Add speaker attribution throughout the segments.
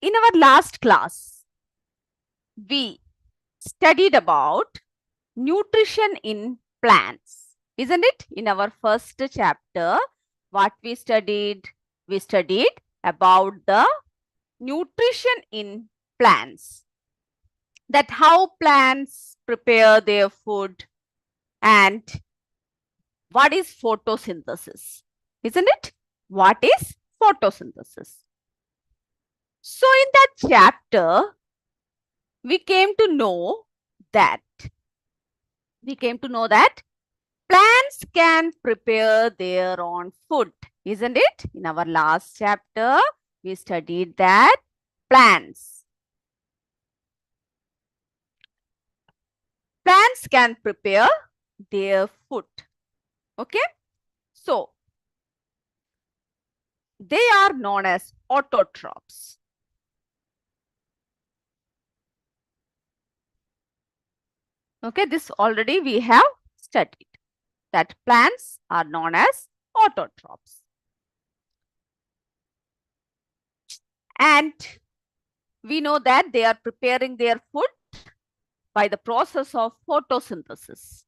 Speaker 1: In our last class, we studied about nutrition in plants, isn't it? In our first chapter, what we studied about the nutrition in plants, that how plants prepare their food and what is photosynthesis, isn't it? What is photosynthesis? So in that chapter, we came to know that plants can prepare their own food, isn't it? In our last chapter, we studied that plants can prepare their food. Okay, so they are known as autotrophs. Okay, this already we have studied, that plants are known as autotrophs. And we know that they are preparing their food by the process of photosynthesis.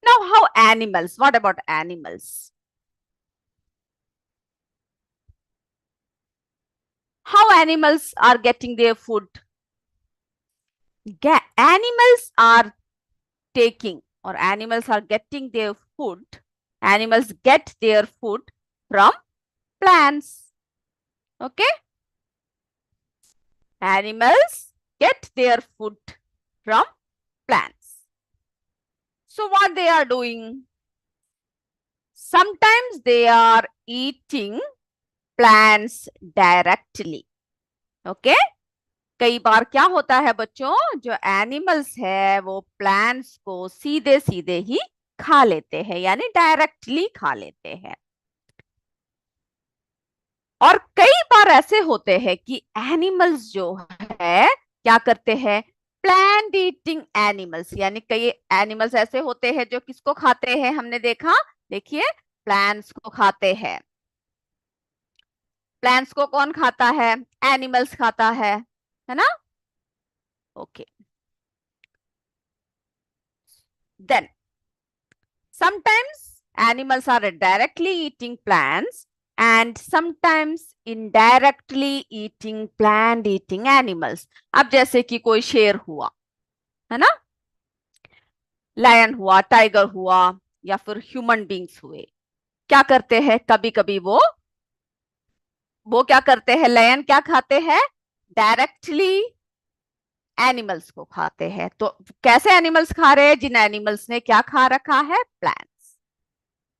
Speaker 1: Now, how animals? What about animals? How animals are getting their food? Animals are taking, or animals are getting their food. Animals get their food from plants. Okay? Animals get their food from plants. So what they are doing? Sometimes they are eating plants directly. Okay? कई बार क्या होता है बच्चों, जो animals है वो plants को सीधे सीधे ही खा लेते हैं, यानी डायरेक्टली खा लेते हैं। और कई बार ऐसे होते हैं कि एनिमल्स जो है क्या करते हैं, प्लांट ईटिंग एनिमल्स, यानी कई एनिमल्स ऐसे होते हैं जो किसको खाते हैं, हमने देखा, देखिए प्लांट्स को खाते हैं। प्लांट्स को कौन खाता है? एनिमल्स खाता है ना? Okay, then sometimes animals are directly eating plants and sometimes indirectly eating plant eating animals. अब जैसे कि कोई शेर हुआ, है ना, लायन हुआ, टाइगर हुआ, या फिर ह्यूमन बींग्स हुए, क्या करते हैं, कभी कभी वो क्या करते हैं, लायन क्या खाते हैं, डायरेक्टली एनिमल्स को खाते हैं। तो कैसे एनिमल्स खा रहे हैं? जिन एनिमल्स ने क्या खा रखा है, plants.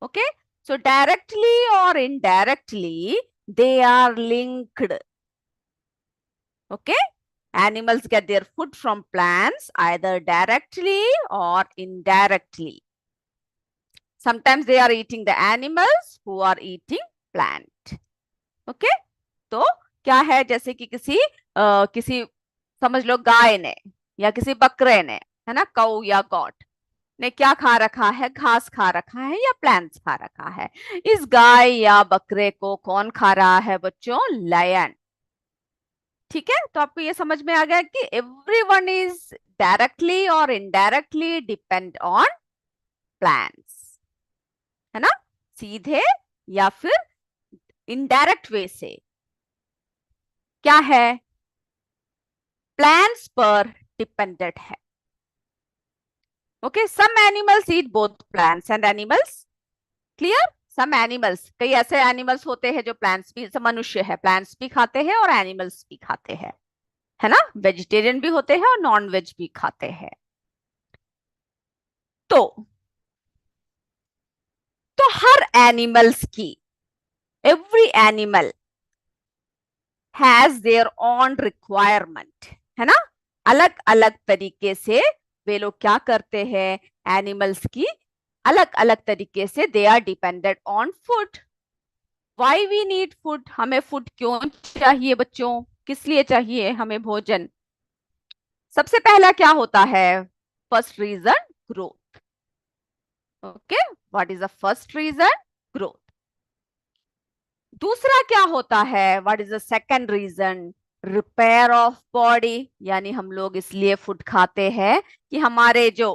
Speaker 1: Okay, so directly or indirectly they are linked. Okay, animals get their food from plants either directly or indirectly. Sometimes they are eating the animals who are eating plant. Okay, तो क्या है, जैसे कि किसी समझ लो गाय ने या किसी बकरे ने, है ना, काऊ या गॉट ने क्या खा रखा है, घास खा रखा है या प्लांट्स खा रखा है। इस गाय या बकरे को कौन खा रहा है बच्चों? लायन। ठीक है, तो आपको ये समझ में आ गया कि एवरीवन इज डायरेक्टली और इनडायरेक्टली डिपेंड ऑन प्लांट्स, है ना, सीधे या फिर इनडायरेक्ट वे से क्या है, प्लांट्स पर डिपेंडेंट है। Okay, some animals eat both plants and animals. Clear? Some animals, कई ऐसे एनिमल्स होते हैं जो प्लांट्स भी, मनुष्य है प्लांट्स भी खाते हैं और एनिमल्स भी खाते हैं, है ना, वेजिटेरियन भी होते हैं और नॉन वेज भी खाते हैं। तो हर एनिमल्स की, every animal has their own requirement, है ना, अलग अलग तरीके से वे लोग क्या करते हैं, एनिमल्स की अलग अलग तरीके से they are dependent on food. Why we need food, हमें फूड क्यों चाहिए बच्चों, किस लिए चाहिए हमें भोजन? सबसे पहला क्या होता है, first reason, growth. Okay, what is the first reason? Growth. दूसरा क्या होता है, what is the second reason? Repair of body, यानी हम लोग इसलिए फूड खाते हैं कि हमारे जो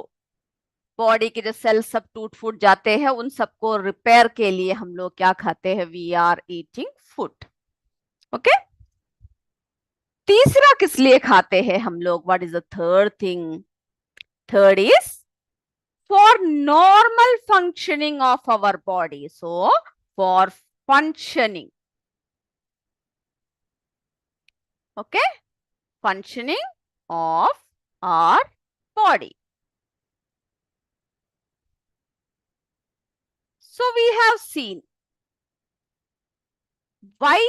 Speaker 1: बॉडी के जो सेल्स सब टूट फूट जाते हैं उन सबको रिपेयर के लिए हम लोग क्या खाते हैं, we are eating food. Okay, तीसरा किस लिए खाते हैं हम लोग, what is the third thing? Third is for normal functioning of our body, so for functioning, okay, functioning of our body. So we have seen why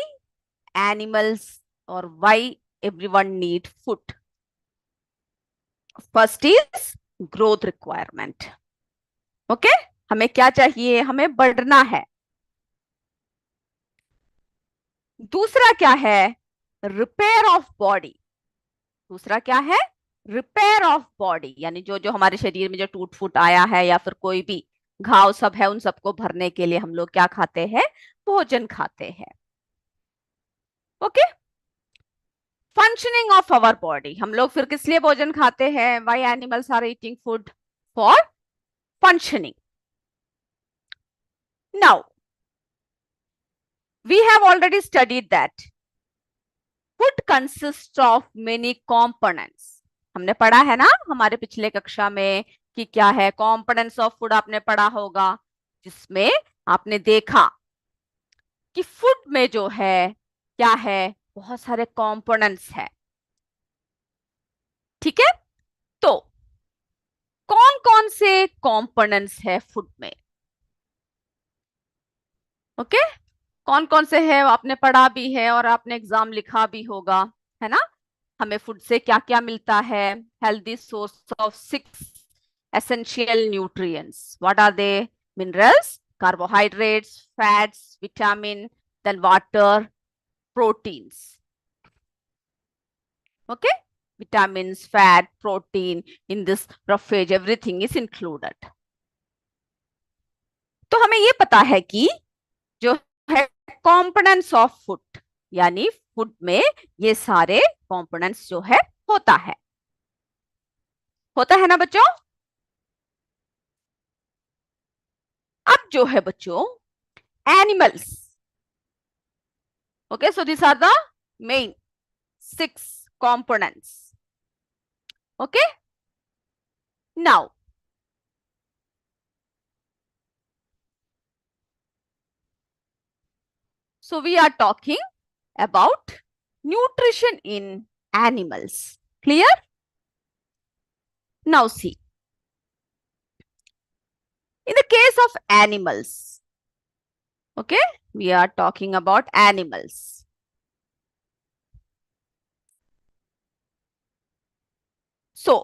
Speaker 1: animals or why everyone need food. First is growth requirement. Okay? हमें क्या चाहिए? हमें बढ़ना है। दूसरा क्या है? Repair of body. दूसरा क्या है? रिपेयर ऑफ बॉडी, यानी जो जो हमारे शरीर में जो टूट फूट आया है या फिर कोई भी घाव सब है उन सबको भरने के लिए हम लोग क्या खाते हैं? भोजन खाते हैं। Okay, functioning of our body, हम लोग फिर किस लिए भोजन खाते हैं? Why animals are eating food? For functioning. Now we have already studied that food consist of many components. हमने पढ़ा है ना हमारे पिछले कक्षा में कि क्या है कंपोनेंट्स ऑफ फूड, आपने पढ़ा होगा, जिसमें आपने देखा कि फूड में जो है क्या है, बहुत सारे कंपोनेंट्स है। ठीक है, तो कौन कौन से कंपोनेंट्स है फूड में? ओके, कौन कौन से है आपने पढ़ा भी है और आपने एग्जाम लिखा भी होगा, है ना? हमें फूड से क्या क्या मिलता है? Healthy source of 6 essential nutrients, what are they? Minerals, carbohydrates, fats, vitamin, then water, proteins. Okay, vitamins, fat, protein, in this roughage everything is included. तो हमें ये पता है कि जो है कंपोनेंट्स ऑफ फूड, यानी फूड में ये सारे कंपोनेंट्स जो है होता है ना बच्चों? अब जो है बच्चों animals, okay, so this are the main 6 components. Okay, now so we are talking about nutrition in animals. Clear? Now see, in the case of animals, okay, we are talking about animals. So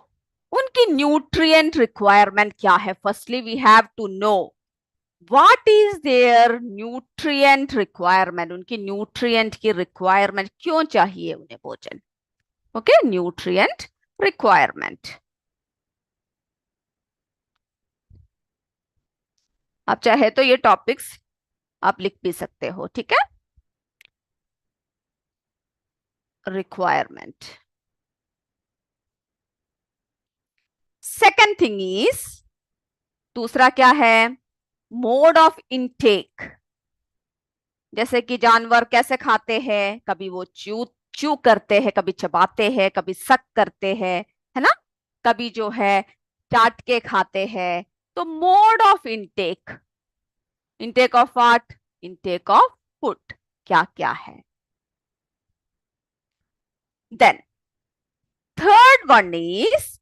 Speaker 1: उनकी nutrient requirement क्या है? Firstly we have to know what is their nutrient requirement. उनकी nutrient की requirement क्यों चाहिए उन्हें भोजन? Okay, nutrient requirement. आप चाहे तो ये टॉपिक्स आप लिख भी सकते हो, ठीक है? रिक्वायरमेंट। सेकेंड थिंग इज, दूसरा क्या है? Mode of intake. जैसे कि जानवर कैसे खाते हैं, कभी वो च्यू च्यू करते हैं, कभी चबाते हैं, कभी सक करते हैं, है ना? कभी जो है चाट के खाते हैं। तो mode of intake, intake of what? Intake of food क्या क्या है? Then third one is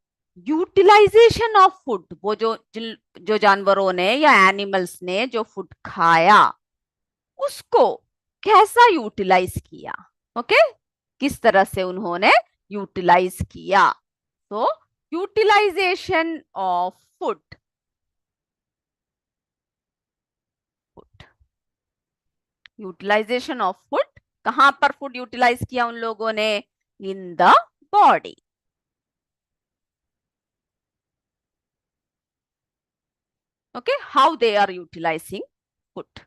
Speaker 1: utilisation of food. वो जो जानवरों ने या एनिमल्स ने जो फूड खाया उसको कैसा यूटिलाइज किया? ओके, किस तरह से उन्होंने यूटिलाइज किया? तो utilisation of food, utilisation of food, कहां पर फूड यूटिलाइज किया उन लोगों ने? In the body. Okay, how they are utilising food?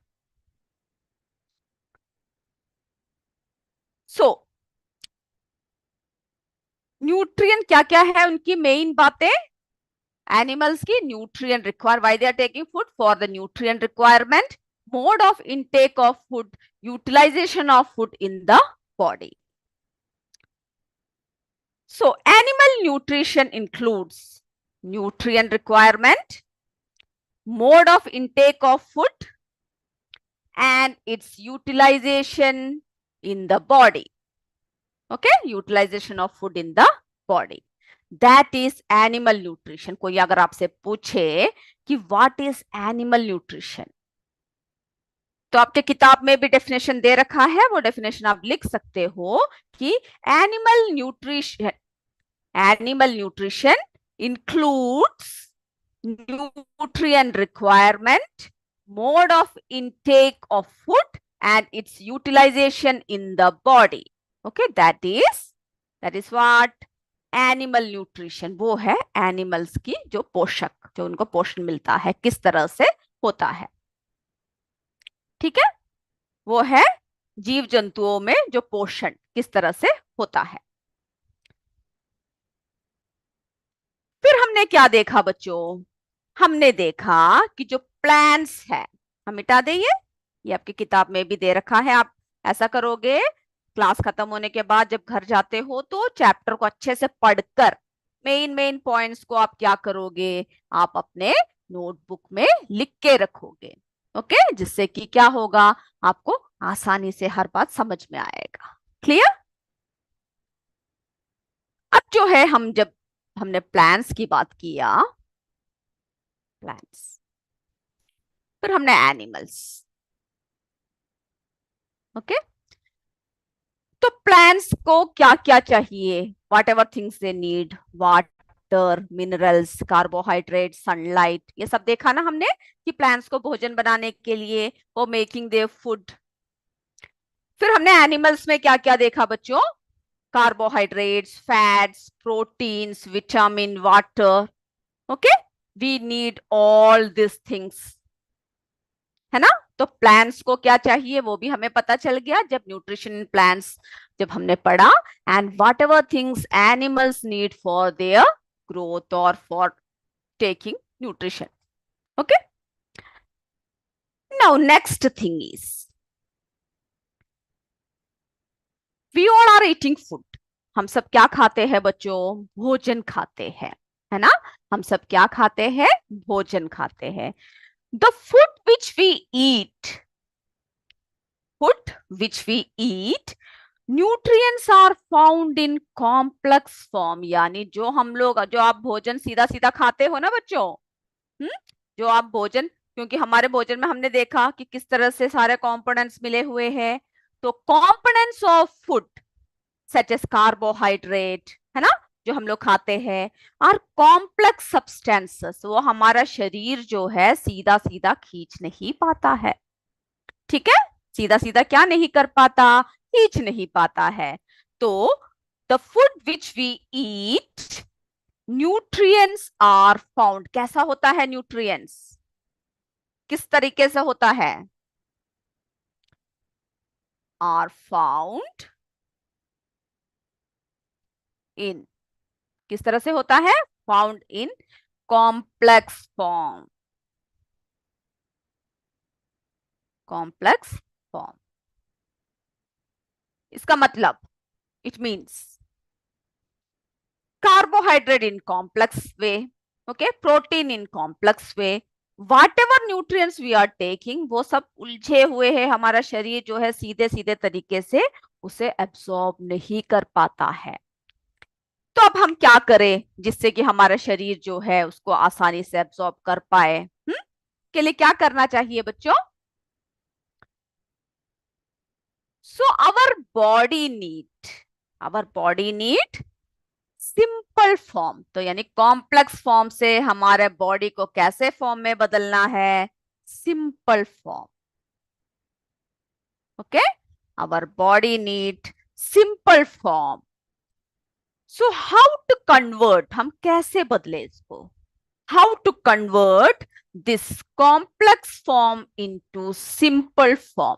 Speaker 1: क्या क्या है उनकी मेन बातें? एनिमल्स की nutrient require, why they are taking food for the nutrient requirement, mode of intake of food, utilisation of food in the body. So animal nutrition includes nutrient requirement, mode of intake of food, and its utilization in the body. Okay, utilization of food in the body. That is animal nutrition. कोई अगर आपसे पूछे कि what is animal nutrition, तो आपके किताब में भी डेफिनेशन दे रखा है, वो डेफिनेशन आप लिख सकते हो कि animal nutrition includes nutrient requirement, mode of intake of food, and its utilization in the body. Okay, that is what animal nutrition. वो है animals की जो पोषक, जो उनको पोषण मिलता है किस तरह से होता है. ठीक है, वो है जीव जंतुओं में जो पोषण किस तरह से होता है. फिर हमने क्या देखा बच्चों? हमने देखा कि जो प्लांट्स है, हम मिटा दें ये आपकी किताब में भी दे रखा है. आप ऐसा करोगे, क्लास खत्म होने के बाद जब घर जाते हो तो चैप्टर को अच्छे से पढ़कर मेन पॉइंट्स को आप क्या करोगे, आप अपने नोटबुक में लिख के रखोगे. ओके, जिससे कि क्या होगा, आपको आसानी से हर बात समझ में आएगा. क्लियर? अब जो है, जब हमने प्लांट्स की बात किया, प्लांट्स, फिर हमने एनिमल्स. ओके, तो प्लांट्स को क्या क्या चाहिए? What ever things they need, water, minerals, carbohydrate, sunlight, ये सब देखा ना हमने कि प्लांट्स को भोजन बनाने के लिए वो मेकिंग देयर फूड. फिर हमने एनिमल्स में क्या क्या देखा बच्चों? Carbohydrates, fats, proteins, vitamin, water. Okay, we need all this things, है ना. तो प्लांट्स को क्या चाहिए वो भी हमें पता चल गया जब न्यूट्रिशन इन प्लांट्स जब हमने पढ़ा. And whatever things animals need for their growth और for taking nutrition. Okay, now next thing is we all are eating food. हम सब क्या खाते हैं बच्चों? भोजन खाते हैं, है ना. हम सब क्या खाते हैं? भोजन खाते हैं. The food which we eat, nutrients are found in complex form. यानी जो आप भोजन सीधा सीधा खाते हो ना बच्चों, जो आप भोजन, क्योंकि हमारे भोजन में हमने देखा कि किस तरह से सारे कंपोनेंट्स मिले हुए हैं. तो components of food such as carbohydrate, है ना, जो हम लोग खाते हैं, और कॉम्प्लेक्स सब्सटेंसेस, वो हमारा शरीर जो है सीधा सीधा खींच नहीं पाता है. ठीक है, सीधा सीधा क्या नहीं कर पाता? खींच नहीं पाता है. तो the food which we eat, nutrients are found. कैसा होता है न्यूट्रिएंट्स? किस तरीके से होता है? आर फाउंड इन, किस तरह से होता है? Found in complex form. Complex form, इसका मतलब it means carbohydrate in complex way, okay, protein in complex way, whatever nutrients we are taking, वो सब उलझे हुए हैं, हमारा शरीर जो है सीधे सीधे तरीके से उसे एब्सॉर्ब नहीं कर पाता है. तो अब हम क्या करें जिससे कि हमारा शरीर जो है उसको आसानी से एब्सॉर्ब कर पाए? के लिए क्या करना चाहिए बच्चों? So our body need simple form. तो यानी कॉम्प्लेक्स फॉर्म से हमारे बॉडी को कैसे फॉर्म में बदलना है? Simple form. Okay, our body need simple form. So how to convert, हम कैसे बदले इसको? How to convert this complex form into simple form.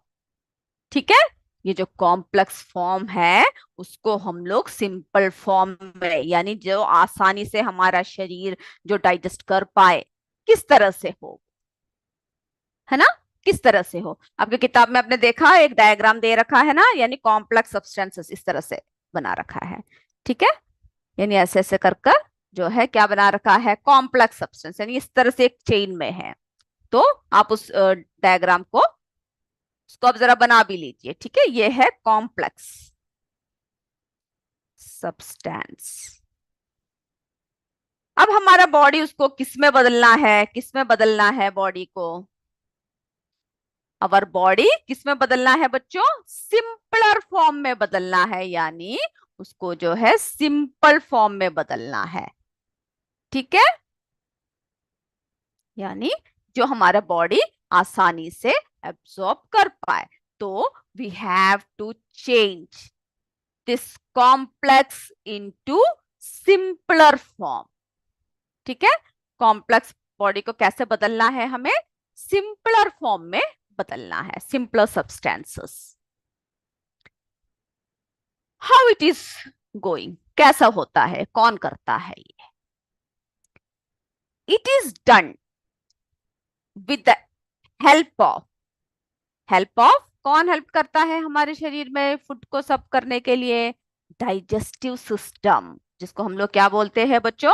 Speaker 1: ठीक है, ये जो कॉम्प्लेक्स फॉर्म है उसको हम लोग सिंपल फॉर्म में, यानी जो आसानी से हमारा शरीर जो डाइजेस्ट कर पाए, किस तरह से हो, है ना, किस तरह से हो। आपके किताब में आपने देखा एक डायग्राम दे रखा है ना, यानी कॉम्प्लेक्स सब्सटेंसेस इस तरह से बना रखा है। ठीक है, यानी ऐसे ऐसे कर कर जो है क्या बना रखा है, कॉम्प्लेक्स सब्सटेंस, यानी इस तरह से एक चेन में है। तो आप उस डायग्राम को, उसको आप जरा बना भी लीजिए। ठीक है, ये है कॉम्प्लेक्स सब्सटेंस। अब हमारा बॉडी उसको किस में बदलना है, किस में बदलना है बॉडी को, अवर बॉडी किस में बदलना है बच्चों, सिंपलर फॉर्म में बदलना है, यानी उसको जो है सिंपल फॉर्म में बदलना है। ठीक है, यानी जो हमारा बॉडी आसानी से एब्सॉर्ब कर पाए। तो we have to change this complex into simpler form. ठीक है, कॉम्प्लेक्स बॉडी को कैसे बदलना है, हमें सिंपलर फॉर्म में बदलना है, simpler substances. How it is going, कैसा होता है, कौन करता है ये, it is done with the help of, help of कौन हेल्प करता है हमारे शरीर में फूड को सब करने के लिए, डाइजेस्टिव सिस्टम, जिसको हम लोग क्या बोलते हैं बच्चों,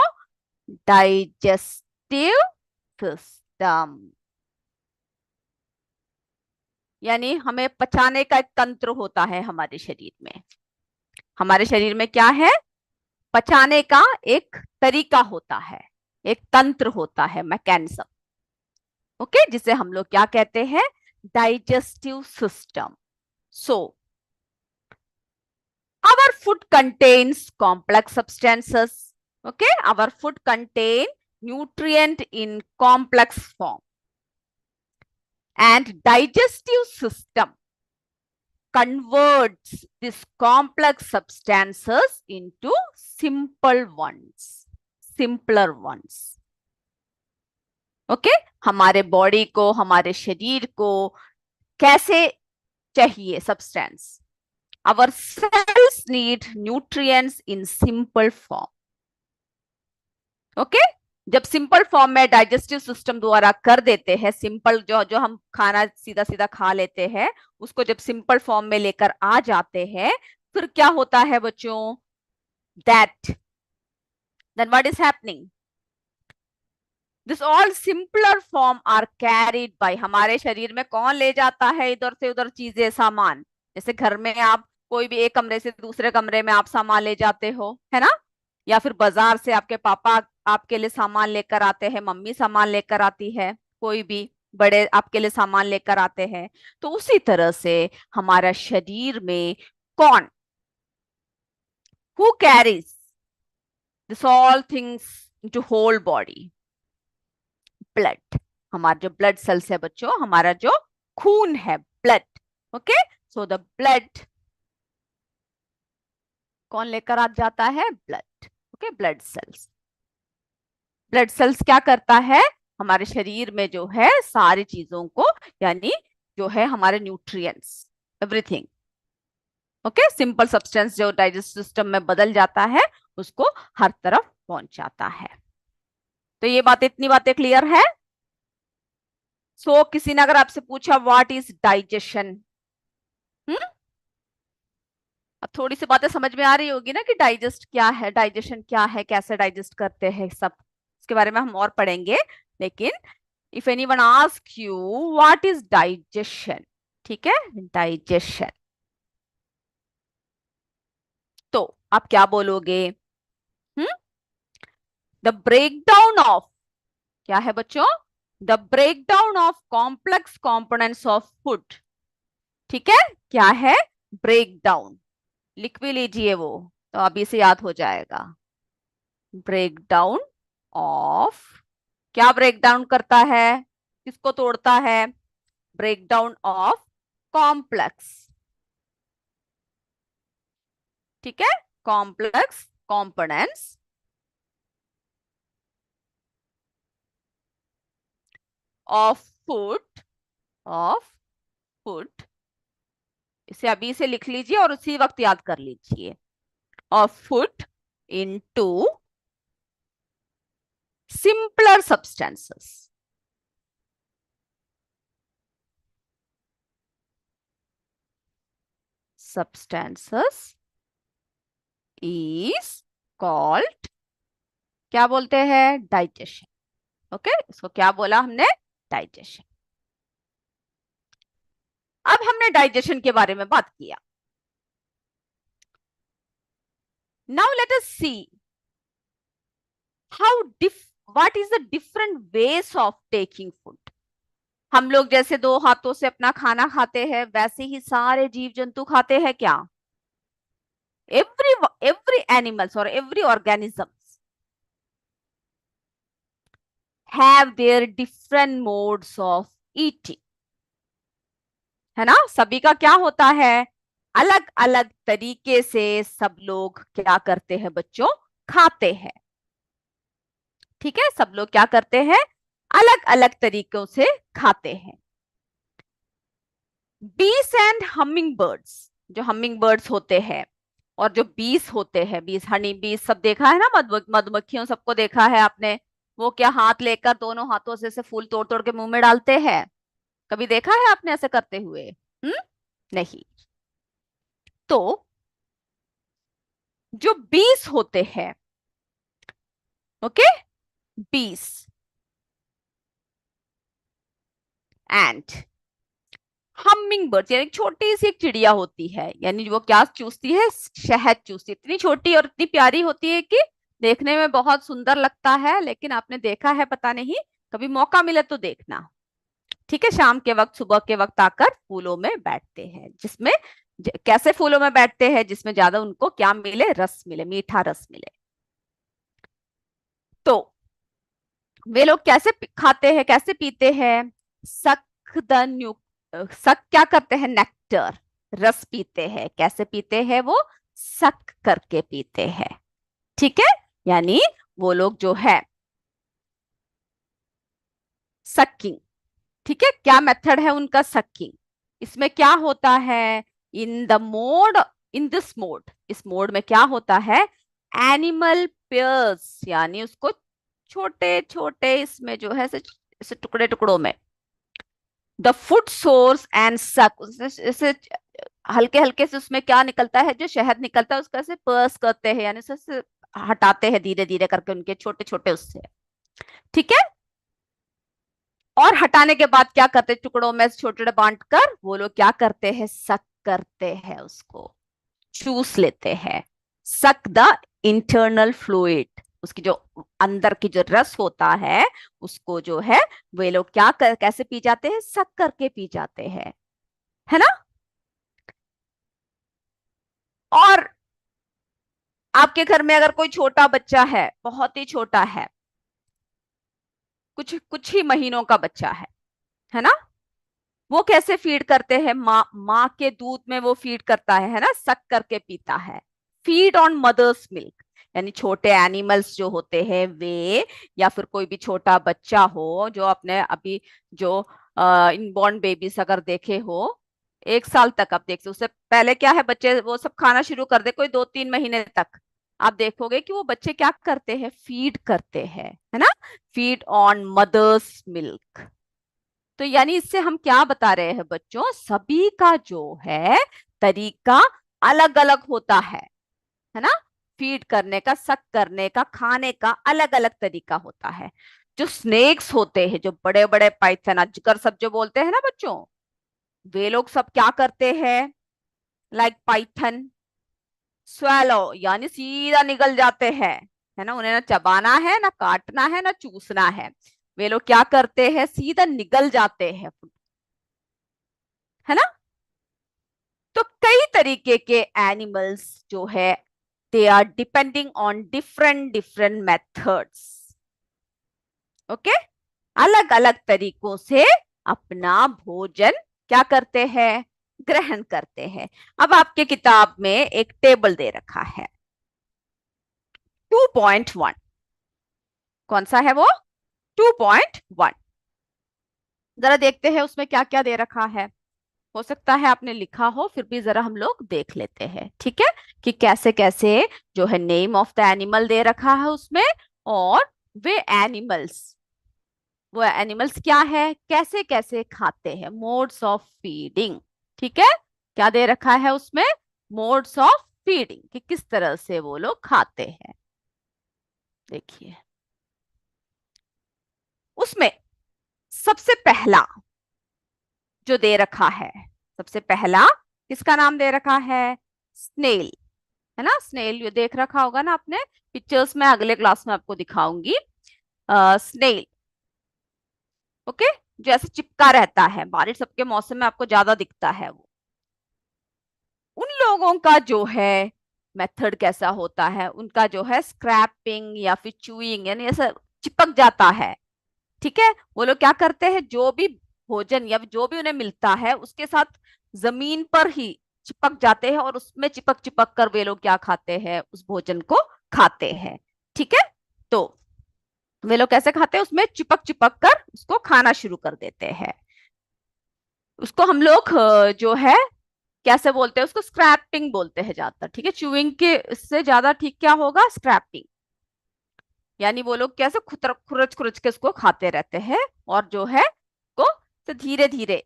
Speaker 1: डाइजेस्टिव सिस्टम। यानी हमें पचाने का एक तंत्र होता है हमारे शरीर में, हमारे शरीर में क्या है, पचाने का एक तरीका होता है, एक तंत्र होता है, मैकेनिज्म। ओके, जिसे हम लोग क्या कहते हैं, digestive system. So our food contains complex substances. Okay, our food contain nutrient in complex form, and digestive system converts these complex substances into simple ones, simpler ones. Okay, हमारे body को, हमारे शरीर को कैसे चाहिए substance, our cells need nutrients in simple form. Okay, जब simple form में digestive system द्वारा कर देते हैं, सिंपल जो जो हम खाना सीधा सीधा खा लेते हैं, उसको जब सिंपल फॉर्म में लेकर आ जाते हैं, फिर क्या होता है बच्चों, that then what is happening, this all simpler form are carried by, हमारे शरीर में कौन ले जाता है इधर से उधर चीजें, सामान। जैसे घर में आप कोई भी एक कमरे से दूसरे कमरे में आप सामान ले जाते हो, है ना, या फिर बाजार से आपके पापा आपके लिए सामान लेकर आते हैं, मम्मी सामान लेकर आती है, कोई भी बड़े आपके लिए सामान लेकर आते हैं। तो उसी तरह से हमारा शरीर में कौन, who carries this all things into whole body, blood, हमारा जो ब्लड सेल्स है बच्चों, हमारा जो खून है, blood. Okay, so the blood कौन लेकर आ जाता है, blood. Okay, blood cells, blood cells क्या करता है, हमारे शरीर में जो है सारी चीजों को, यानी जो है हमारे nutrients, everything, okay, simple substance जो डाइजेस्ट सिस्टम में बदल जाता है, उसको हर तरफ पहुंचाता है। तो ये बात, इतनी बातें क्लियर है। किसी ने अगर आपसे पूछा व्हाट इज डाइजेशन, अब थोड़ी सी बातें समझ में आ रही होगी ना कि डाइजेस्ट क्या है, डाइजेशन क्या है, कैसे डाइजेस्ट करते हैं, सब इसके बारे में हम और पढ़ेंगे। लेकिन if anyone ask you what is digestion, ठीक है, डाइजेशन, तो आप क्या बोलोगे, हम्म, द ब्रेकडाउन ऑफ, क्या है बच्चों, the breakdown of complex components of food. ठीक है, क्या है, ब्रेकडाउन, लिख भी लीजिए वो, तो अभी से याद हो जाएगा। ब्रेकडाउन ऑफ, क्या ब्रेकडाउन करता है, किसको तोड़ता है, ब्रेकडाउन ऑफ कॉम्प्लेक्स, ठीक है, complex components of food, of food इसे अभी से लिख लीजिए और उसी वक्त याद कर लीजिए। Of food into simpler substances. Substances is called, क्या बोलते हैं, डाइजेशन। ओके, इसको क्या बोला हमने, डाइजेशन। अब हमने डाइजेशन के बारे में बात किया। Now let us see how what is the different ways of taking food. हम लोग जैसे दो हाथों से अपना खाना खाते हैं, वैसे ही सारे जीव जंतु खाते हैं क्या? every animals or every organisms have their different modes of eating, है ना? सभी का क्या होता है, अलग अलग तरीके से सब लोग क्या करते हैं बच्चों, खाते हैं। ठीक है, सब लोग क्या करते हैं, अलग अलग तरीकों से खाते हैं। बीस एंड हमिंग बर्ड्स, जो हमिंग बर्ड्स होते हैं और जो बीस होते हैं, बीस, हनी बीस, सब देखा है ना, मधुमक्खियों सबको देखा है आपने। वो क्या हाथ लेकर दोनों हाथों से ऐसे फूल तोड़ तोड़ के मुंह में डालते हैं? कभी देखा है आपने ऐसे करते हुए? नहीं। तो जो बीस होते हैं, ओके, बीस एंड हमिंग बर्ड, यानी छोटी सी एक चिड़िया होती है, यानी वो क्या चूसती है, शहद चूसती है। इतनी छोटी और इतनी प्यारी होती है कि देखने में बहुत सुंदर लगता है, लेकिन आपने देखा है पता नहीं, कभी मौका मिले तो देखना। ठीक है, शाम के वक्त, सुबह के वक्त आकर फूलों में बैठते हैं, जिसमें कैसे फूलों में बैठते हैं, जिसमें ज्यादा उनको क्या मिले, रस मिले, मीठा रस मिले। तो वे लोग कैसे खाते हैं, कैसे पीते हैं, सक द न्यू सक क्या करते हैं, नेक्टर, रस पीते हैं। कैसे पीते हैं वो, सक करके पीते हैं। ठीक है, यानी वो लोग जो है सकिंग। ठीक है, क्या मेथड है उनका, सकिंग। इसमें क्या होता है, in the mode, in this mode, इस मोड में क्या होता है, एनिमल पेयर्स, यानी उसको छोटे छोटे इसमें जो है ऐसे टुकड़े टुकड़ों में, द फूड सोर्स एंड सक, जैसे हल्के हल्के से उसमें क्या निकलता है, जो शहद निकलता है उसका से पर्स करते हैं, यानी से हटाते हैं धीरे धीरे करके उनके छोटे छोटे उससे। ठीक है, और हटाने के बाद क्या करते हैं, टुकड़ों में छोटे छोटे बांट कर वो लोग क्या करते हैं, सक करते हैं, उसको चूस लेते हैं। सक द इंटरनल फ्लूइड, उसकी जो अंदर की जो रस होता है उसको जो है वे लोग कैसे पी जाते हैं, सक करके पी जाते हैं, है ना? और आपके घर में अगर कोई छोटा बच्चा है, बहुत ही छोटा है, कुछ कुछ ही महीनों का बच्चा है ना, वो कैसे फीड करते हैं, माँ के दूध में वो फीड करता है ना, सक करके पीता है। फीड ऑन मदर्स मिल्क, यानी छोटे एनिमल्स जो होते हैं वे, या फिर कोई भी छोटा बच्चा हो जो अपने अभी जो इनबॉर्न बेबीज अगर देखे हो, 1 साल तक आप देखते, उससे पहले क्या है, बच्चे वो सब खाना शुरू कर दे, कोई 2-3 महीने तक आप देखोगे कि वो बच्चे क्या करते हैं, फीड करते हैं, है ना, फीड ऑन मदर्स मिल्क। तो यानी इससे हम क्या बता रहे हैं बच्चों, सभी का जो है तरीका अलग अलग होता है ना, फीड करने का, सक करने का, खाने का अलग अलग तरीका होता है। जो स्नेक्स होते हैं, जो बड़े बड़े पाइथन, अजगर सब जो बोलते हैं ना बच्चों, वे लोग सब क्या करते हैं, लाइक पाइथन, स्वेलो, यानी सीधा निगल जाते हैं, है ना, उन्हें ना चबाना है, ना काटना है, ना चूसना है, वे लोग क्या करते हैं, सीधा निगल जाते हैं, है ना? तो कई तरीके के एनिमल्स जो है, they are depending on different different methods. Okay, अलग अलग तरीकों से अपना भोजन क्या करते हैं, ग्रहण करते हैं। अब आपके किताब में एक टेबल दे रखा है 2.1, कौन सा है वो, 2.1। जरा देखते हैं उसमें क्या क्या दे रखा है। हो सकता है आपने लिखा हो, फिर भी जरा हम लोग देख लेते हैं, ठीक है, कि कैसे कैसे जो है नेम ऑफ द एनिमल दे रखा है उसमें, और वे एनिमल्स, वो एनिमल्स क्या है, कैसे कैसे खाते हैं, मोड्स ऑफ फीडिंग, ठीक है, क्या दे रखा है उसमें, मोड्स ऑफ फीडिंग, कि किस तरह से वो लोग खाते हैं। देखिए उसमें सबसे पहला जो दे रखा है, सबसे पहला किसका नाम दे रखा है, स्नेल, है ना, स्नेल, ये देख रखा होगा ना आपने पिक्चर्स में, अगले क्लास में आपको दिखाऊंगी। स्नेल, ओके, जो ऐसे चिपका रहता है, बारिश सबके मौसम में आपको ज्यादा दिखता है वो। उन लोगों का जो है मेथड कैसा होता है, उनका जो है स्क्रैपिंग या फिर चूइंग, यानी ऐसा चिपक जाता है, ठीक है। वो लोग क्या करते हैं, जो भी भोजन या जो भी उन्हें मिलता है उसके साथ जमीन पर ही चिपक जाते हैं, और उसमें चिपक चिपक कर वे लोग क्या खाते हैं, उस भोजन को खाते हैं, ठीक है। तो वे लोग कैसे खाते हैं, उसमें चिपक चिपक कर उसको खाना शुरू कर देते हैं। उसको हम लोग जो है कैसे बोलते हैं, उसको स्क्रैपिंग बोलते हैं ज्यादातर, ठीक है। चूइंग के इससे ज्यादा ठीक क्या होगा, स्क्रैपिंग, यानी वो लोग कैसे खुरच खुरच के उसको खाते रहते हैं, और जो है को तो धीरे धीरे,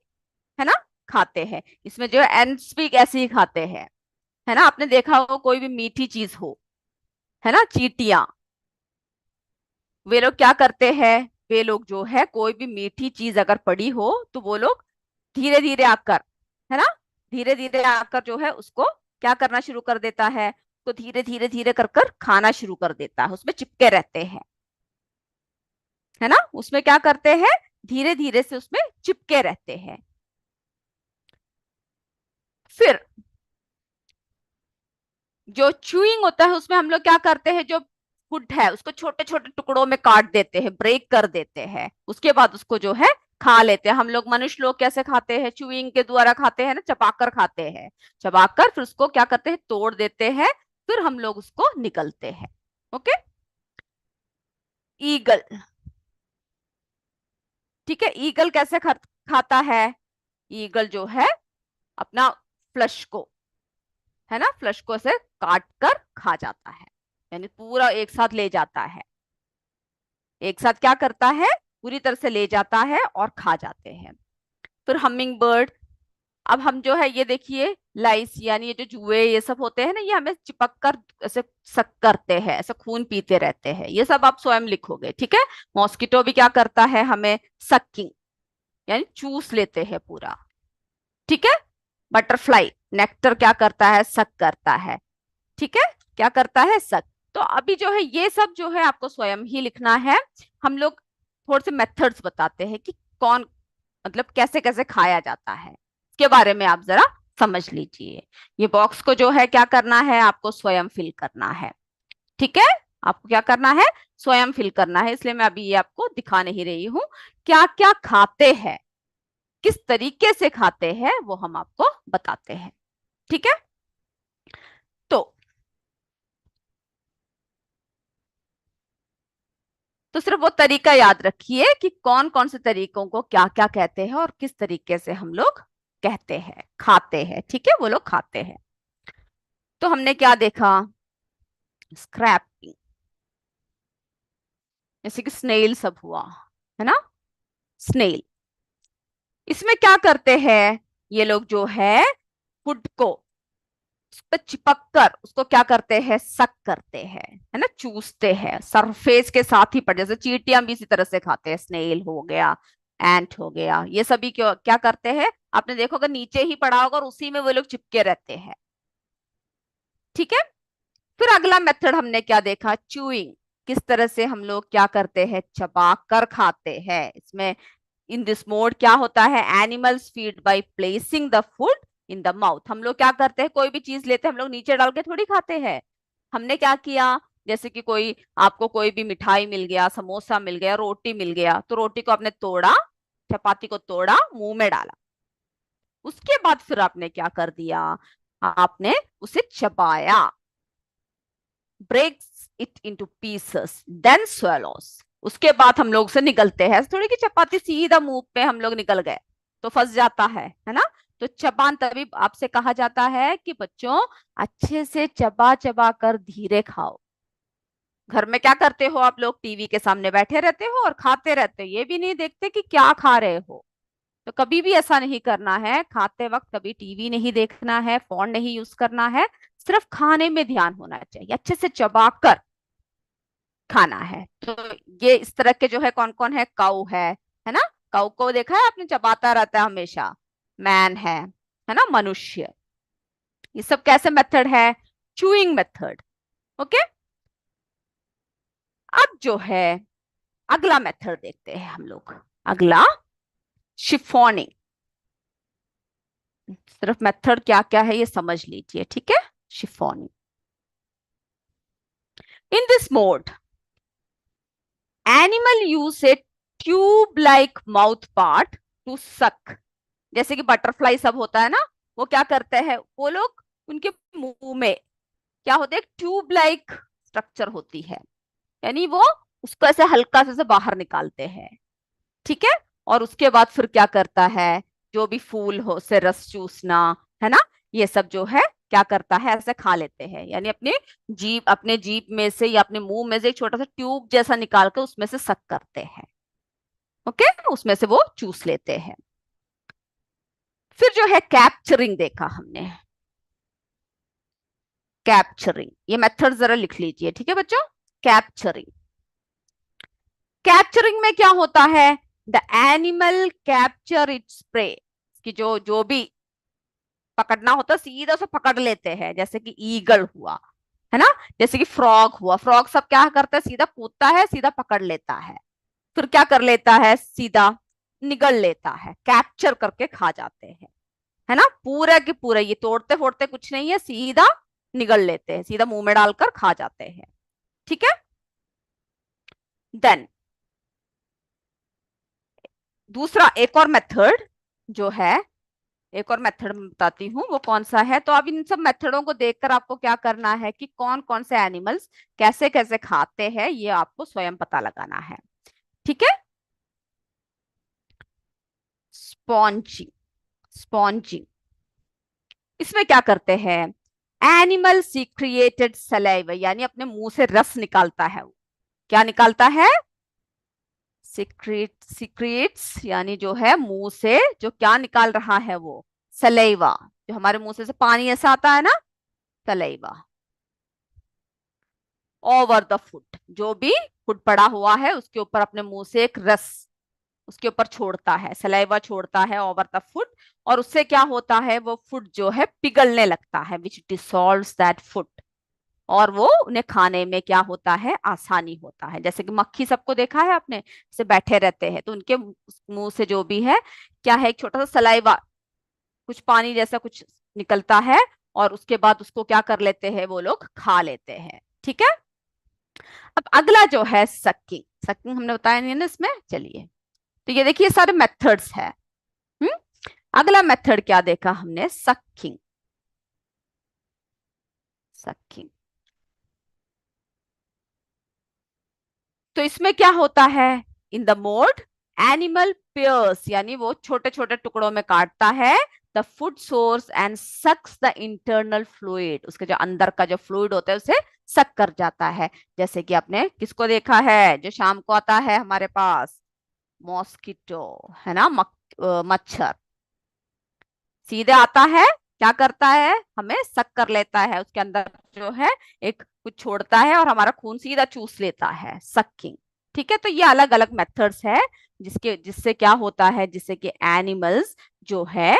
Speaker 1: है ना, खाते हैं। इसमें जो है एंड्स भी ऐसे ही खाते हैं, है ना, आपने देखा हो कोई भी मीठी चीज हो, है ना, चींटियां, वे लोग क्या करते हैं, वे लोग जो है कोई भी मीठी चीज अगर पड़ी हो तो वो लोग धीरे धीरे आकर, है ना, धीरे धीरे आकर जो है उसको क्या करना शुरू कर देता है, तो धीरे धीरे धीरे कर कर खाना शुरू कर देता है, उसमें चिपके रहते हैं, है ना, उसमें क्या करते हैं, धीरे धीरे से उसमें चिपके रहते हैं। फिर जो च्यूइंग होता है उसमें हम लोग क्या करते हैं, जो फूड है उसको छोटे छोटे टुकड़ों में काट देते हैं, ब्रेक कर देते हैं, उसके बाद उसको जो है खा लेते हैं। हम लोग मनुष्य लोग कैसे खाते हैं, च्यूइंग के द्वारा खाते हैं ना, चबाकर खाते हैं, चबाकर फिर उसको क्या करते हैं, तोड़ देते हैं, फिर हम लोग उसको निकलते हैं, ओके। ईगल, ठीक है, ईगल कैसे खाता है, ईगल जो है अपना फ्लश को, है ना, फ्लश को से काट कर खा जाता है, यानी पूरा एक साथ ले जाता है, एक साथ क्या करता है, पूरी तरह से ले जाता है और खा जाते हैं। फिर हमिंग बर्ड, अब हम जो है ये देखिए लाइस, यानी ये जो जुए ये सब होते हैं ना, ये हमें चिपक कर ऐसे सक करते हैं, ऐसे खून पीते रहते हैं, ये सब आप स्वयं लिखोगे, ठीक है। मॉस्किटो भी क्या करता है, हमें सकिंग, यानी चूस लेते हैं पूरा, ठीक है। बटरफ्लाई नेक्टर क्या करता है, सक करता है, ठीक है, क्या करता है, सक। तो अभी जो है ये सब जो है आपको स्वयं ही लिखना है। हम लोग थोड़े से मेथड्स बताते हैं कि कौन, मतलब कैसे कैसे खाया जाता है, इसके बारे में आप जरा समझ लीजिए। ये बॉक्स को जो है क्या करना है, आपको स्वयं फिल करना है, ठीक है, आपको क्या करना है, स्वयं फिल करना है, इसलिए मैं अभी ये आपको दिखा नहीं रही हूं। क्या क्या खाते हैं, किस तरीके से खाते हैं, वो हम आपको बताते हैं, ठीक है। तो तो सिर्फ वो तरीका याद रखिए कि कौन कौन से तरीकों को क्या क्या कहते हैं, और किस तरीके से हम लोग कहते हैं, खाते हैं, ठीक है, वो लोग खाते हैं। तो हमने क्या देखा, स्क्रैपिंग, जैसे कि स्नेल सब हुआ, है ना, स्नेल, इसमें क्या करते हैं, ये लोग जो है फूड को उस पर चिपक कर उसको क्या करते हैं, सक करते हैं, है ना, चूसते हैं, सरफेस के साथ ही पड़, जैसे चींटियां भी इसी तरह से खाते हैं, स्नेल हो गया, एंट हो गया, ये सभी क्यों क्या करते हैं, आपने देखोगे नीचे ही पड़ा होगा और उसी में वो लोग चिपके रहते हैं, ठीक है। फिर अगला मेथड हमने क्या देखा, च्यूइंग, किस तरह से हम लोग क्या करते हैं, चबा कर खाते हैं। इसमें इन दिस मोड क्या होता है, animals feed by placing the food in the mouth. हम लोग क्या करते हैं, कोई भी चीज लेते हैं हम लोग नीचे डाल के थोड़ी खाते हैं, हमने क्या किया, जैसे कि कोई आपको कोई भी मिठाई मिल गया, समोसा मिल गया, रोटी मिल गया, तो रोटी को आपने तोड़ा, चपाती को तोड़ा, मुंह में डाला, उसके बाद फिर आपने क्या कर दिया, आपने उसे चबाया, breaks it into pieces then swallows, उसके बाद हम लोग उसे निगलते हैं, थोड़ी की चपाती सीधा मुंह पे हम लोग निकल गए तो फंस जाता है ना, तो चबान तभी आपसे कहा जाता है कि बच्चों अच्छे से चबा चबा कर धीरे खाओ। घर में क्या करते हो आप लोग, टीवी के सामने बैठे रहते हो और खाते रहते हो, ये भी नहीं देखते कि क्या खा रहे हो। तो कभी भी ऐसा नहीं करना है, खाते वक्त कभी टीवी नहीं देखना है, फोन नहीं यूज करना है, सिर्फ खाने में ध्यान होना चाहिए, अच्छे से चबा कर खाना है। तो ये इस तरह के जो है कौन कौन है, काऊ है ना, काऊ को देखा है आपने, चबाता रहता है हमेशा। मैन है ना, मनुष्य। ये सब कैसे मेथड है, चूइंग मेथड। ओके, अब जो है अगला मेथड देखते हैं हम लोग, अगला शिफोनिंग। सिर्फ मेथड क्या क्या है ये समझ लीजिए, ठीक है। Siphoning, in this mode animal use a tube like mouth part to suck. जैसे कि बटरफ्लाई सब होता है ना, वो क्या करते हैं वो लोग, उनके मुंह में क्या होता है, एक ट्यूब लाइक स्ट्रक्चर होती है, यानी वो उसको ऐसे हल्का से बाहर निकालते हैं, ठीक है। और उसके बाद फिर क्या करता है, जो भी फूल हो से रस चूसना, है ना, ये सब जो है क्या करता है, ऐसे खा लेते हैं, यानी अपने जीभ में से या अपने मुंह में से एक छोटा सा ट्यूब जैसा निकाल के उसमें से सक करते हैं। ओके, उसमें से वो चूस लेते हैं। फिर जो है कैप्चरिंग देखा हमने, कैप्चरिंग, ये मेथड जरा लिख लीजिए, ठीक है बच्चों। कैप्चरिंग, कैप्चरिंग में क्या होता है, the animal capture its prey, कि जो जो भी पकड़ना होता है सीधा उसे पकड़ लेते हैं, जैसे कि ईगल हुआ, है ना, जैसे कि फ्रॉग हुआ, फ्रॉग सब क्या करता है, सीधा कूदता है, सीधा पकड़ लेता है, फिर क्या कर लेता है, सीधा निगल लेता है, कैप्चर करके खा जाते हैं, है ना, पूरा के पूरा, ये तोड़ते फोड़ते कुछ नहीं है, सीधा निगल लेते हैं, सीधा मुंह में डालकर खा जाते हैं, ठीक है। देन दूसरा एक और मेथड जो है, एक और मेथड मैं बताती हूँ वो कौन सा है। तो अब इन सब मेथडों को देखकर आपको क्या करना है कि कौन कौन से एनिमल्स कैसे कैसे खाते हैं ये आपको स्वयं पता लगाना है, ठीक है। स्पॉन्जिंग, स्पॉन्जिंग, इसमें क्या करते हैं, एनिमल सीक्रिएटेड सलाइवा, यानी अपने मुंह से रस निकालता है वो, क्या निकालता है, सीक्रेट्स, यानी जो है मुंह से जो क्या निकाल रहा है वो, सलाइवा, जो हमारे मुंह से पानी ऐसा आता है ना, सलाइवा, ओवर द फूड, जो भी फूड पड़ा हुआ है उसके ऊपर अपने मुंह से एक रस उसके ऊपर छोड़ता है, सलाइवा छोड़ता है ओवर द फूड, और उससे क्या होता है, वो फूड जो है पिघलने लगता है, विच डिसॉल्व्स दैट फूड, और वो उन्हें खाने में क्या होता है, आसानी होता है। जैसे कि मक्खी सबको देखा है आपने, जैसे बैठे रहते हैं तो उनके मुंह से जो भी है क्या है, एक छोटा सा सलाइवा, कुछ पानी जैसा कुछ निकलता है, और उसके बाद उसको क्या कर लेते हैं, वो लोग खा लेते हैं, ठीक है। अब अगला जो है सकिंग, सकिंग हमने बताया नहीं है ना इसमें, चलिए। तो ये देखिए सारे मेथड्स है। हम्म, अगला मेथड क्या देखा हमने, सकिंग, सकिंग। तो इसमें क्या होता है, in the mode animal pierces, यानी वो छोटे छोटे टुकड़ों में काटता है the food source and sucks the internal fluid, उसके जो अंदर का जो फ्लूइड होता है उसे सक कर जाता है। जैसे कि आपने किसको देखा है, जो शाम को आता है हमारे पास, मॉस्किटो, है ना, मच्छर, सीधे आता है, क्या करता है, हमें सक कर लेता है, उसके अंदर जो है एक कुछ छोड़ता है और हमारा खून सीधा चूस लेता है, सकिंग, ठीक है। तो ये अलग अलग मेथड्स है जिससे क्या होता है, जिससे कि एनिमल्स जो है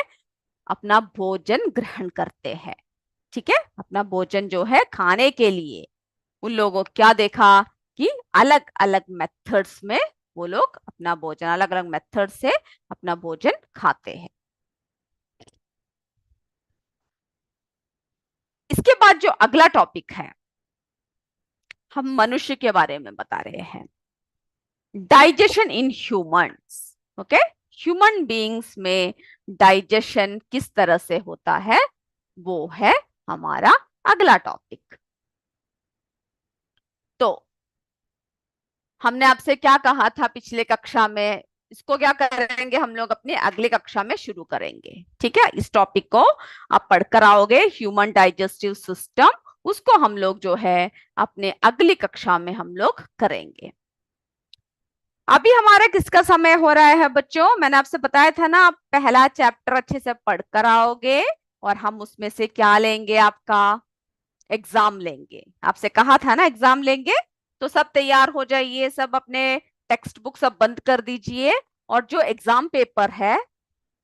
Speaker 1: अपना भोजन ग्रहण करते हैं, ठीक है, अपना भोजन जो है खाने के लिए उन लोगों को क्या देखा कि अलग अलग मेथड्स में वो लोग अपना भोजन, अलग अलग मेथड से अपना भोजन खाते हैं। इसके बाद जो अगला टॉपिक है, हम मनुष्य के बारे में बता रहे हैं, digestion in humans. Okay, human beings में डाइजेशन किस तरह से होता है, वो है हमारा अगला टॉपिक। तो हमने आपसे क्या कहा था पिछले कक्षा में, इसको क्या करेंगे हम लोग अपनी अगली कक्षा में शुरू करेंगे। ठीक है, इस टॉपिक को आप पढ़कर आओगे, ह्यूमन डाइजेस्टिव सिस्टम, उसको हम लोग जो है अपने अगली कक्षा में हम लोग करेंगे। अभी हमारा किसका समय हो रहा है बच्चों? मैंने आपसे बताया था ना, आप पहला चैप्टर अच्छे से पढ़कर आओगे और हम उसमें से क्या लेंगे, आपका एग्जाम लेंगे। आपसे कहा था ना एग्जाम लेंगे, तो सब तैयार हो जाइए, सब अपने टेक्स्ट बुक सब बंद कर दीजिए और जो एग्जाम पेपर है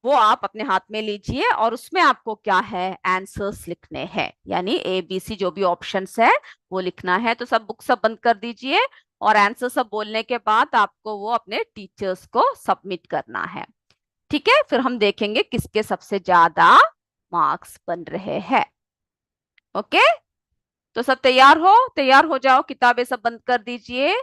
Speaker 1: वो आप अपने हाथ में लीजिए और उसमें आपको क्या है, आंसर्स लिखने हैं, यानी ए बी सी जो भी ऑप्शंस है वो लिखना है। तो सब बुक सब बंद कर दीजिए और आंसर सब बोलने के बाद आपको वो अपने टीचर्स को सबमिट करना है। ठीक है, फिर हम देखेंगे किसके सबसे ज्यादा मार्क्स बन रहे हैं। ओके, तो सब तैयार हो जाओ, किताबें सब बंद कर दीजिए,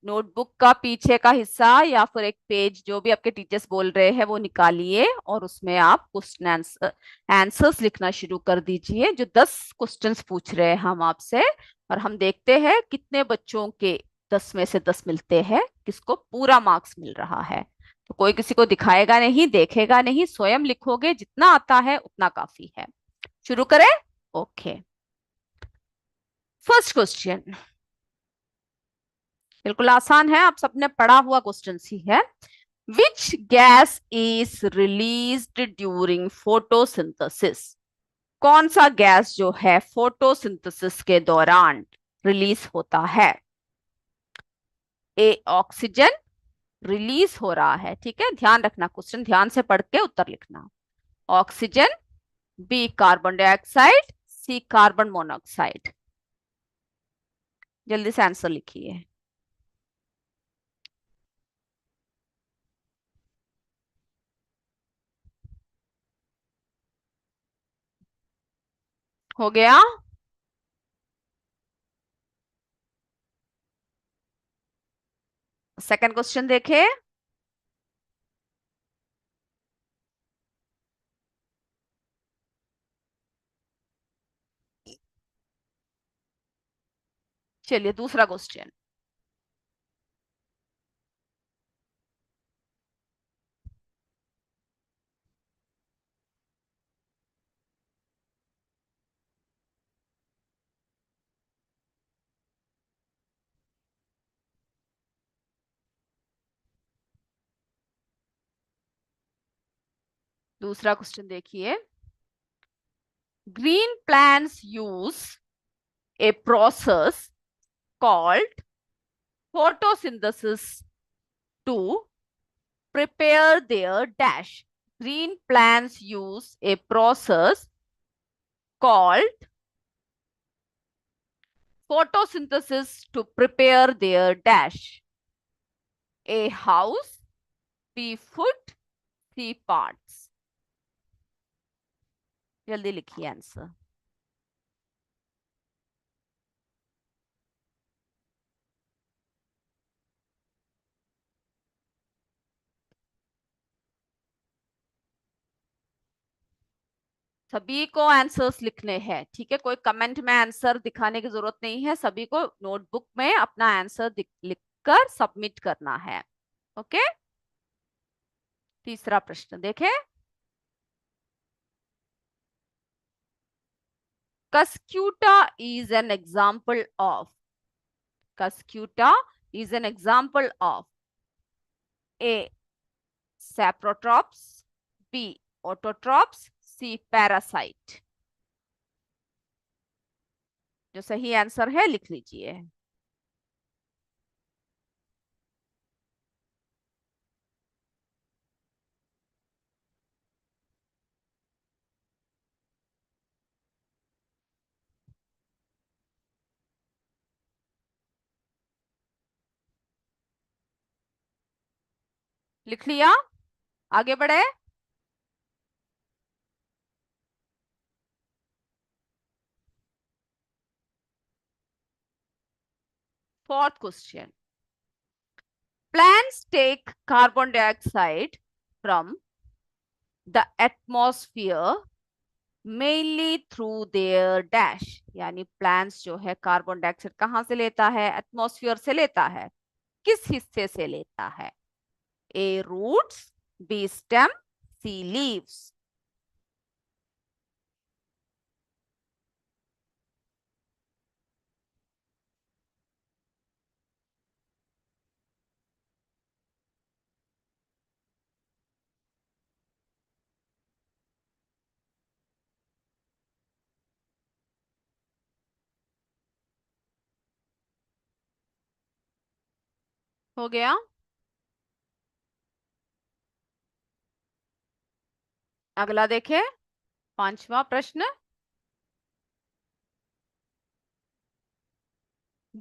Speaker 1: नोटबुक का पीछे का हिस्सा या फिर एक पेज जो भी आपके टीचर्स बोल रहे हैं वो निकालिए और उसमें आप क्वेश्चन आंसर्स लिखना शुरू कर दीजिए। जो 10 क्वेश्चंस पूछ रहे हैं हम आपसे, और हम देखते हैं कितने बच्चों के 10 में से 10 मिलते हैं, किसको पूरा मार्क्स मिल रहा है। तो कोई किसी को दिखाएगा नहीं, देखेगा नहीं, स्वयं लिखोगे, जितना आता है उतना काफी है। शुरू करें? ओके, फर्स्ट क्वेश्चन बिल्कुल आसान है, आप सबने पढ़ा हुआ क्वेश्चन ही है। Which gas is released during photosynthesis? कौन सा गैस जो है फोटोसिंथेसिस के दौरान रिलीज होता है? ए ऑक्सीजन रिलीज हो रहा है, ठीक है, ध्यान रखना, क्वेश्चन ध्यान से पढ़ के उत्तर लिखना। ऑक्सीजन, बी कार्बन डाइऑक्साइड, सी कार्बन मोनोऑक्साइड। जल्दी से आंसर लिखिए। हो गया? सेकंड क्वेश्चन देखे। चलिए दूसरा क्वेश्चन। दूसरा क्वेश्चन देखिए। Green plants use a process called photosynthesis to prepare their dash. Green plants use a process called photosynthesis to prepare their dash. A house, B food, C parts. जल्दी लिखिए answer. सभी को answers लिखने हैं, ठीक है, कोई कमेंट में आंसर दिखाने की जरूरत नहीं है, सभी को नोटबुक में अपना आंसर लिखकर सबमिट करना है। ओके, तीसरा प्रश्न देखें। Cuscuta is an example of, Cuscuta is an example of A saprotrops, B autotrops, C parasite। जो सही आंसर है लिख लीजिए। लिख लिया? आगे बढ़े। Fourth question. Plants take carbon dioxide from the atmosphere mainly through their dash। यानी प्लांट्स जो है कार्बन डाइऑक्साइड कहाँ से लेता है? एटमॉस्फेयर से लेता है। किस हिस्से से लेता है? A roots, B stem, C leaves. हो गया? अगला देखें, 5वां प्रश्न.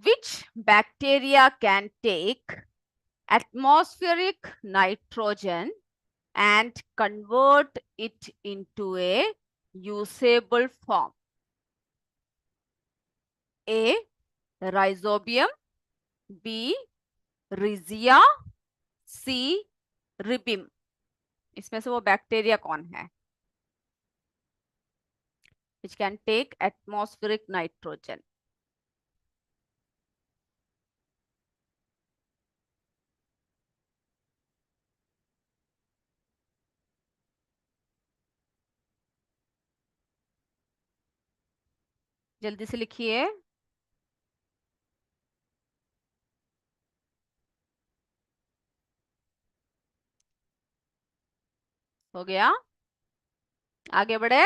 Speaker 1: Which bacteria can take atmospheric nitrogen and convert it into a usable form? A. Rhizobium, B. Rhizia, C. Ribim. इसमें से वो बैक्टीरिया कौन है? Which can take atmospheric nitrogen. जल्दी से लिखिए. हो गया? आगे बढ़े.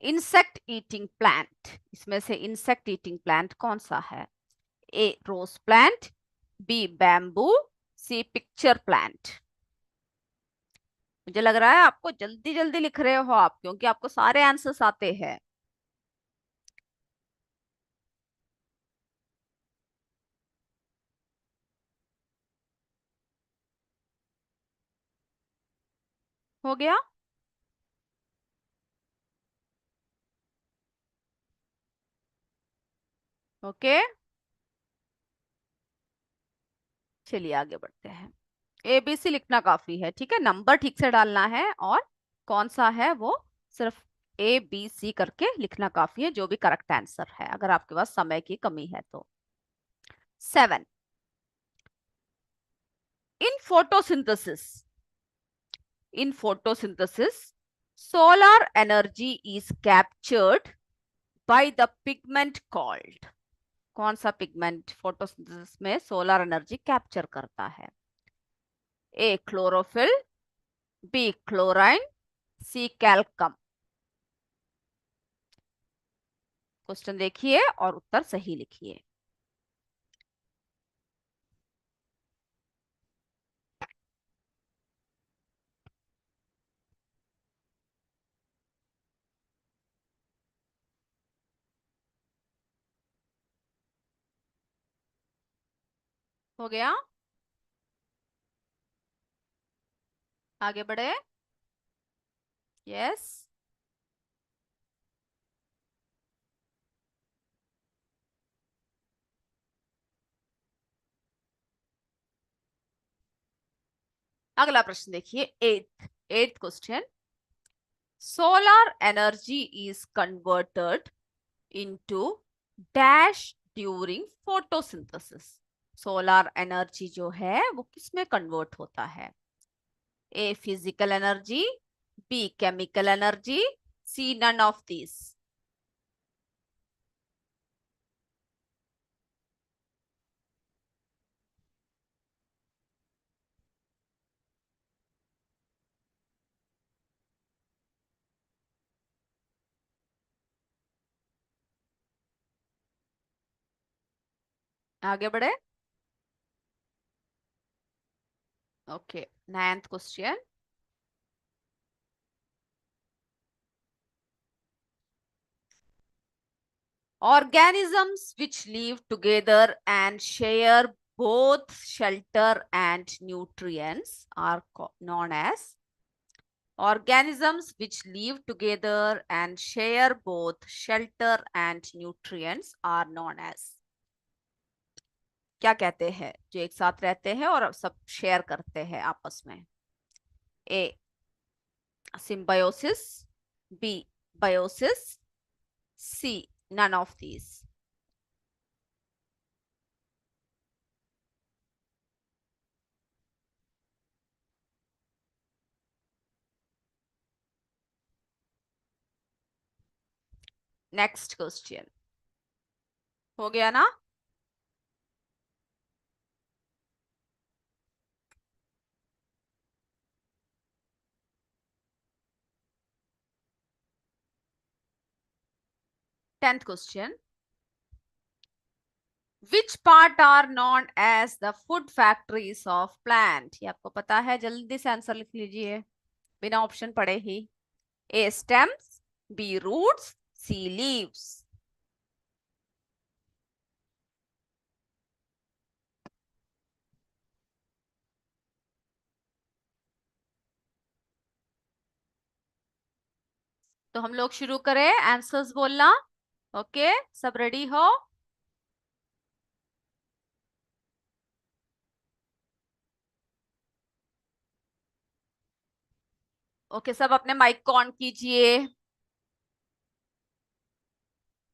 Speaker 1: इंसेक्ट ईटिंग प्लांट, इसमें से इंसेक्ट ईटिंग प्लांट कौन सा है? ए रोज प्लांट, बी बैम्बू, सी पिक्चर प्लांट. मुझे लग रहा है आपको जल्दी जल्दी लिख रहे हो आप, क्योंकि आपको सारे आंसर्स आते हैं. हो गया? ओके, चलिए आगे बढ़ते हैं. ABC लिखना काफी है, ठीक है. नंबर ठीक से डालना है और कौन सा है वो सिर्फ ABC करके लिखना काफी है, जो भी करेक्ट आंसर है, अगर आपके पास समय की कमी है तो. 7. In photosynthesis, in photosynthesis, solar energy is captured by the pigment called. कौन सा पिगमेंट फोटोसिंथेसिस में सोलर एनर्जी कैप्चर करता है? A chlorophyll, B chlorine, C calcium. Question देखिए और उत्तर सही लिखिए. हो गया? आगे बढ़े. यस. अगला प्रश्न देखिए, eighth question. Solar energy is converted into dash during photosynthesis. Solar energy जो है वो किसमें कन्वर्ट होता है? A physical energy, B chemical energy, C none of this. आगे बढ़े. Okay, ninth question. Organisms which live together and share both shelter and nutrients are known as. Organisms which live together and share both shelter and nutrients are known as. क्या कहते हैं जो एक साथ रहते हैं और सब शेयर करते हैं आपस में? A symbiosis, B Biosis. C. None of these. Next question. हो गया ना? Tenth question. Which part are known as the food factories of plant? ये आपको पता है, जल्दी से आंसर लिख लीजिए बिना ऑप्शन पढ़े ही. A. Stems. B. Roots. C. Leaves. तो हम लोग शुरू करें आंसर्स बोलना. ओके, सब रेडी हो? ओके, सब अपने माइक को ऑन कीजिए.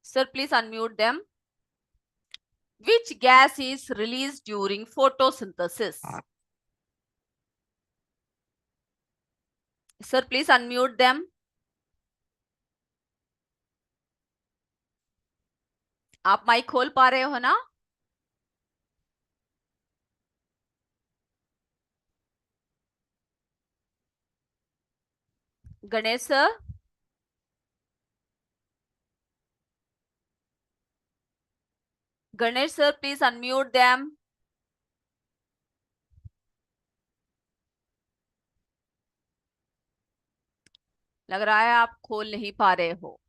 Speaker 1: Sir please unmute them. Which gas is released during photosynthesis? Sir, please unmute them. आप माइक खोल पा रहे हो ना? Ganesh sir. Ganesh sir, please unmute them. लग रहा है आप खोल नहीं पा रहे हो.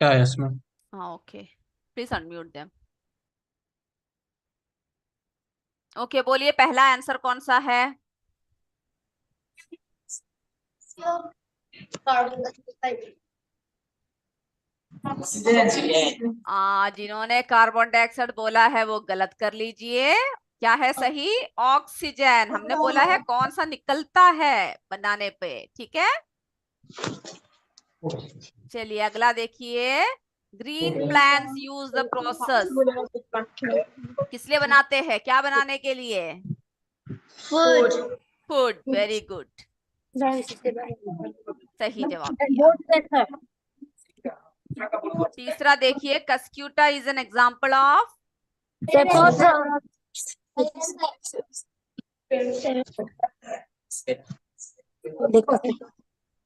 Speaker 2: क्या है इसमें?
Speaker 1: हाँ, okay, please unmute them. Okay, बोलिए पहला आंसर कौन सा है? जिन्होंने कार्बन डाइऑक्साइड बोला है वो गलत कर लीजिए. क्या है सही? ऑक्सीजन. हमने बोला है कौन सा निकलता है बनाने पे. ठीक है, चलिए अगला देखिए. Green plants use the process. किस लिए बनाते हैं? क्या बनाने के लिए?
Speaker 3: फूड.
Speaker 1: फूड. वेरी गुड, सही जवाब दिया. तीसरा देखिए. Cuscuta is an example of.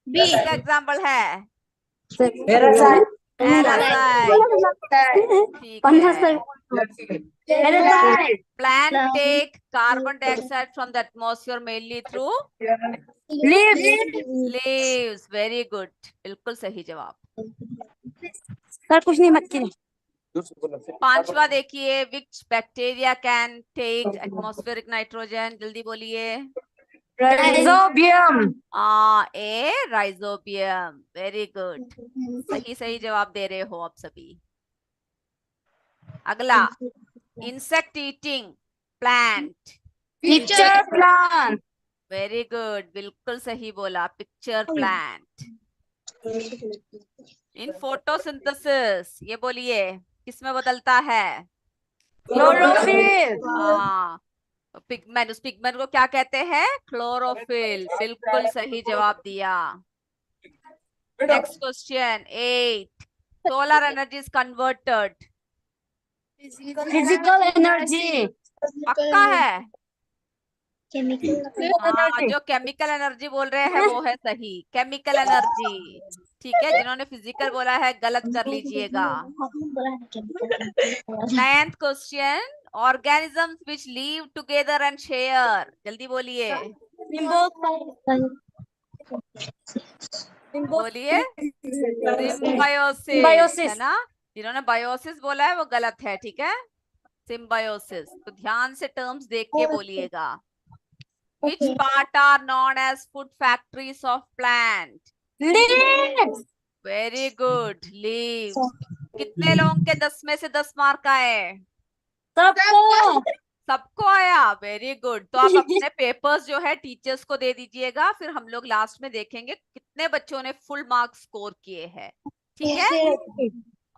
Speaker 1: B का एग्जाम्पल है पैरासाइट. ठीक है. Plant take carbon dioxide from the atmosphere mainly through leaves. Very good, बिल्कुल सही जवाब.
Speaker 3: सर कुछ नहीं मत कीजिए.
Speaker 1: पांचवा देखिए. Which bacteria can take atmospheric nitrogen? जल्दी बोलिए.
Speaker 3: राइजोबियम.
Speaker 1: ए राइजोबियम. वेरी गुड, सही जवाब दे रहे हो आप सभी. अगला. Insect eating plant.
Speaker 3: Pitcher plant.
Speaker 1: Very good, बिल्कुल सही बोला. Pitcher plant. इन फोटोसिंथेसिस ये बोलिए किसमें बदलता है?
Speaker 3: क्लोरोफिल.
Speaker 1: हाँ, पिगमेंट. उस पिगमेंट को क्या कहते हैं? क्लोरोफिल. बिल्कुल सही जवाब दिया. Next question 8. Solar energy is converted.
Speaker 3: Physical energy.
Speaker 1: पक्का है?
Speaker 3: केमिकल.
Speaker 1: जो केमिकल एनर्जी बोल रहे हैं वो है सही. Chemical energy. ठीक है, जिन्होंने फिजिकल बोला है गलत कर लीजिएगा. 9th question. Organisms which live together and share. जल्दी बोलिए. बोलिए. सिम्बायोसिस है ना? जिन्होंने बायोसिस बोला है वो गलत है. ठीक है, सिम्बायोसिस. तो ध्यान से टर्म्स देख के बोलिएगा. Which part are known as food factories of plant?
Speaker 3: Leaves.
Speaker 1: Very good, leaves. कितने लोगों के 10 में से 10 मार्क आए?
Speaker 3: सबको.
Speaker 1: सबको आया, वेरी गुड। तो आप अपने पेपर्स जो है टीचर्स को दे दीजिएगा, फिर हम लोग लास्ट में देखेंगे कितने बच्चों ने फुल मार्क्स स्कोर किए हैं। ठीक है,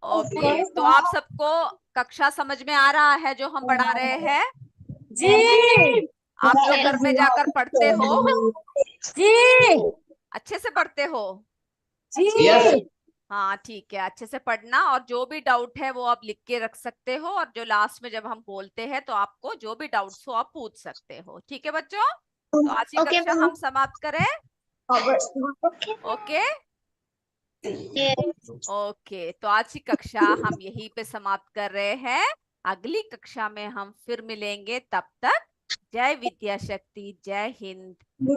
Speaker 1: ओके। तो आप सबको कक्षा समझ में आ रहा है जो हम पढ़ा रहे हैं?
Speaker 3: जी
Speaker 1: आप लोग घर में जाकर पढ़ते हो,
Speaker 3: जी
Speaker 1: अच्छे से पढ़ते हो?
Speaker 3: जी
Speaker 1: हाँ ठीक है, अच्छे से पढ़ना, और जो भी डाउट है वो आप लिख के रख सकते हो, और जो लास्ट में जब हम बोलते हैं तो आपको जो भी डाउट्स हो आप पूछ सकते हो। ठीक है बच्चों, तो आज की
Speaker 3: ओके
Speaker 1: कक्षा हम समाप्त करें। ओके ओके, तो आज की कक्षा हम यहीं पे समाप्त कर रहे हैं। अगली कक्षा में हम फिर मिलेंगे, तब तक जय विद्या शक्ति, जय हिंद।